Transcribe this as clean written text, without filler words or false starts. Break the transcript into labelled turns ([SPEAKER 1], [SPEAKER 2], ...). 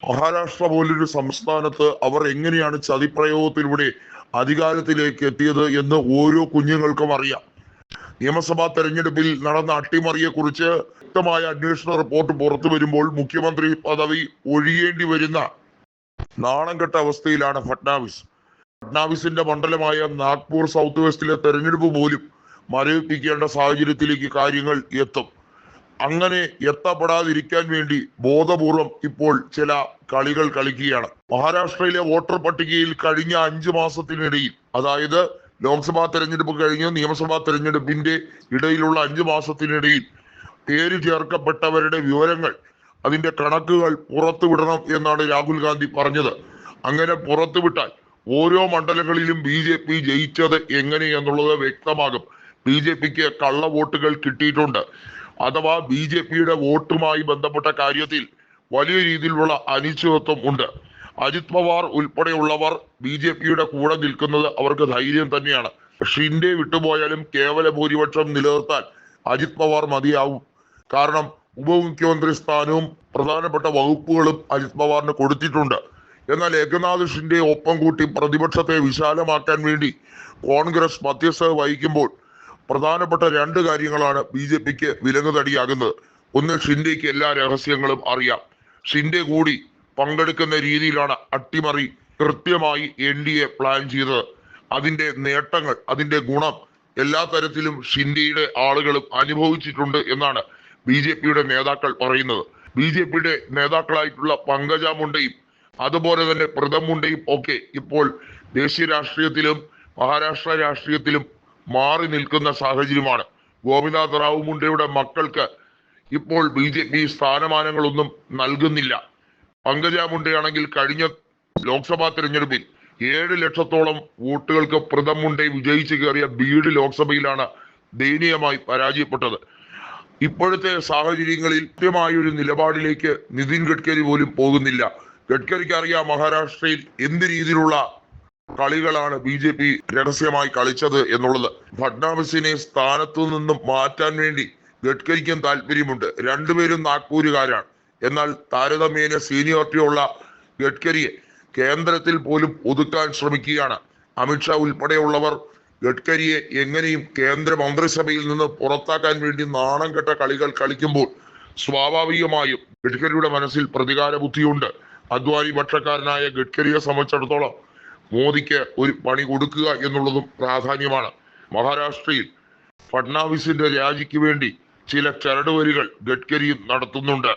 [SPEAKER 1] മഹാരാഷ്ട്ര പോലൊരു സംസ്ഥാനത്ത് അവർ എങ്ങനെയാണ് ചതിപ്രയോഗത്തിലൂടെ അധികാരത്തിലേക്ക് എത്തിയത് എന്ന് ഓരോ കുഞ്ഞുങ്ങൾക്കും അറിയാം. നിയമസഭാ തെരഞ്ഞെടുപ്പിൽ നടന്ന അട്ടിമറിയെക്കുറിച്ച് വ്യക്തമായ അന്വേഷണ റിപ്പോർട്ട് പുറത്തു വരുമ്പോൾ മുഖ്യമന്ത്രി പദവി ഒഴിയേണ്ടി വരുന്ന നാണംകെട്ട അവസ്ഥയിലാണ് ഫഡ്നാവിസ്. ഫഡ്നാവിസിന്റെ മണ്ഡലമായ നാഗ്പൂർ സൗത്ത് വെസ്റ്റിലെ തെരഞ്ഞെടുപ്പ് പോലും മരവിപ്പിക്കേണ്ട സാഹചര്യത്തിലേക്ക് കാര്യങ്ങൾ എത്തും. അങ്ങനെ എത്തപ്പെടാതിരിക്കാൻ വേണ്ടി ബോധപൂർവം ഇപ്പോൾ ചില കളികൾ കളിക്കുകയാണ്. മഹാരാഷ്ട്രയിലെ വോട്ടർ പട്ടികയിൽ കഴിഞ്ഞ 5 മാസത്തിനിടയിൽ, അതായത് ലോക്സഭാ തെരഞ്ഞെടുപ്പ് കഴിഞ്ഞ് നിയമസഭാ തെരഞ്ഞെടുപ്പിന്റെ ഇടയിലുള്ള 5 മാസത്തിനിടയിൽ പേര് ചേർക്കപ്പെട്ടവരുടെ വിവരങ്ങൾ, അതിന്റെ കണക്കുകൾ പുറത്തുവിടണം എന്നാണ് രാഹുൽ ഗാന്ധി പറഞ്ഞത്. അങ്ങനെ പുറത്തുവിട്ടാൽ ഓരോ മണ്ഡലങ്ങളിലും BJP ജയിച്ചത് എങ്ങനെയെന്നുള്ളത് വ്യക്തമാകും. BJPക്ക് കള്ള വോട്ടുകൾ കിട്ടിയിട്ടുണ്ട്, അഥവാ BJPയുടെ വോട്ടുമായി ബന്ധപ്പെട്ട കാര്യത്തിൽ വലിയ രീതിയിലുള്ള അനിശ്ചിതത്വം ഉണ്ട്. അജിത് പവാർ ഉൾപ്പെടെയുള്ളവർ BJPയുടെ കൂടെ നിൽക്കുന്നത് അവർക്ക് ധൈര്യം തന്നെയാണ്. ഷിൻഡെ വിട്ടുപോയാലും കേവല ഭൂരിപക്ഷം നിലനിർത്താൻ അജിത് പവാർ മതിയാവും. കാരണം ഉപമുഖ്യമന്ത്രി സ്ഥാനവും പ്രധാനപ്പെട്ട വകുപ്പുകളും അജിത് പവാറിന് കൊടുത്തിട്ടുണ്ട്. എന്നാൽ ഏകനാഥ് ഷിൻഡെ ഒപ്പം കൂട്ടി പ്രതിപക്ഷത്തെ വിശാലമാക്കാൻ വേണ്ടി കോൺഗ്രസ് മധ്യസ്ഥത വഹിക്കുമ്പോൾ പ്രധാനപ്പെട്ട 2 കാര്യങ്ങളാണ് BJPക്ക് വിലങ്ങുതടിയാകുന്നത്. ഒന്ന്, ഷിൻഡെക്ക് എല്ലാ രഹസ്യങ്ങളും അറിയാം. ഷിൻഡെ കൂടി പങ്കെടുക്കുന്ന രീതിയിലാണ് അട്ടിമറി കൃത്യമായി NDA പ്ലാൻ ചെയ്തത്. അതിന്റെ നേട്ടങ്ങൾ, അതിന്റെ ഗുണം എല്ലാ തരത്തിലും ഷിൻഡെയുടെ ആളുകളും അനുഭവിച്ചിട്ടുണ്ട് എന്നാണ് BJPയുടെ നേതാക്കൾ പറയുന്നത്. BJPയുടെ നേതാക്കളായിട്ടുള്ള പങ്കജ മുണ്ടയും അതുപോലെ തന്നെ പ്രഥം മുണ്ടയും ഒക്കെ ഇപ്പോൾ ദേശീയ രാഷ്ട്രീയത്തിലും മഹാരാഷ്ട്ര രാഷ്ട്രീയത്തിലും മാറി നിൽക്കുന്ന സാഹചര്യമാണ്. ഗോപിനാഥ് റാവു മുണ്ടയുടെ മക്കൾക്ക് ഇപ്പോൾ BJP സ്ഥാനമാനങ്ങളൊന്നും നൽകുന്നില്ല. പങ്കജ മുണ്ടയാണെങ്കിൽ കഴിഞ്ഞ ലോക്സഭാ തെരഞ്ഞെടുപ്പിൽ 7 ലക്ഷത്തോളം വോട്ടുകൾക്ക് പ്രഥം മുണ്ടെ വിജയിച്ചു കയറിയ ബീഡ് ലോക്സഭയിലാണ് ദയനീയമായി പരാജയപ്പെട്ടത്. ഇപ്പോഴത്തെ സാഹചര്യങ്ങളിൽ കൃത്യമായൊരു നിലപാടിലേക്ക് നിതിൻ ഗഡ്കരി പോലും പോകുന്നില്ല. ഗഡ്കരിക്ക് അറിയാം മഹാരാഷ്ട്രയിൽ എന്ത് രീതിയിലുള്ള കളികളാണ് BJP രഹസ്യമായി കളിച്ചത് എന്നുള്ളത്. ഫഡ്നാവിസിനെ സ്ഥാനത്തു നിന്നും മാറ്റാൻ വേണ്ടി ഗഡ്കരിക്കും താല്പര്യമുണ്ട്. രണ്ടുപേരും നാഗ്പൂരുകാരാണ്. എന്നാൽ താരതമ്യേന സീനിയോറിറ്റി ഉള്ള ഗഡ്കരിയെ കേന്ദ്രത്തിൽ പോലും ഒതുക്കാൻ ശ്രമിക്കുകയാണ്. അമിത്ഷാ ഉൾപ്പെടെയുള്ളവർ ഗഡ്കരിയെ എങ്ങനെയും കേന്ദ്ര മന്ത്രിസഭയിൽ നിന്ന് പുറത്താക്കാൻ വേണ്ടി നാണം കെട്ട കളികൾ കളിക്കുമ്പോൾ സ്വാഭാവികമായും ഗഡ്കരിയുടെ മനസ്സിൽ പ്രതികാര ബുദ്ധിയുണ്ട്. അദ്വാനി പക്ഷക്കാരനായ ഗഡ്കരിയെ സംബന്ധിച്ചിടത്തോളം മോദിക്ക് ഒരു പണി കൊടുക്കുക എന്നുള്ളതും പ്രാധാന്യമാണ്. മഹാരാഷ്ട്രയിൽ ഫഡ്നാവിസിന്റെ രാജിക്ക് വേണ്ടി ചില ചരടുവലികൾ ഗഡ്കരി നടത്തുന്നുണ്ട്.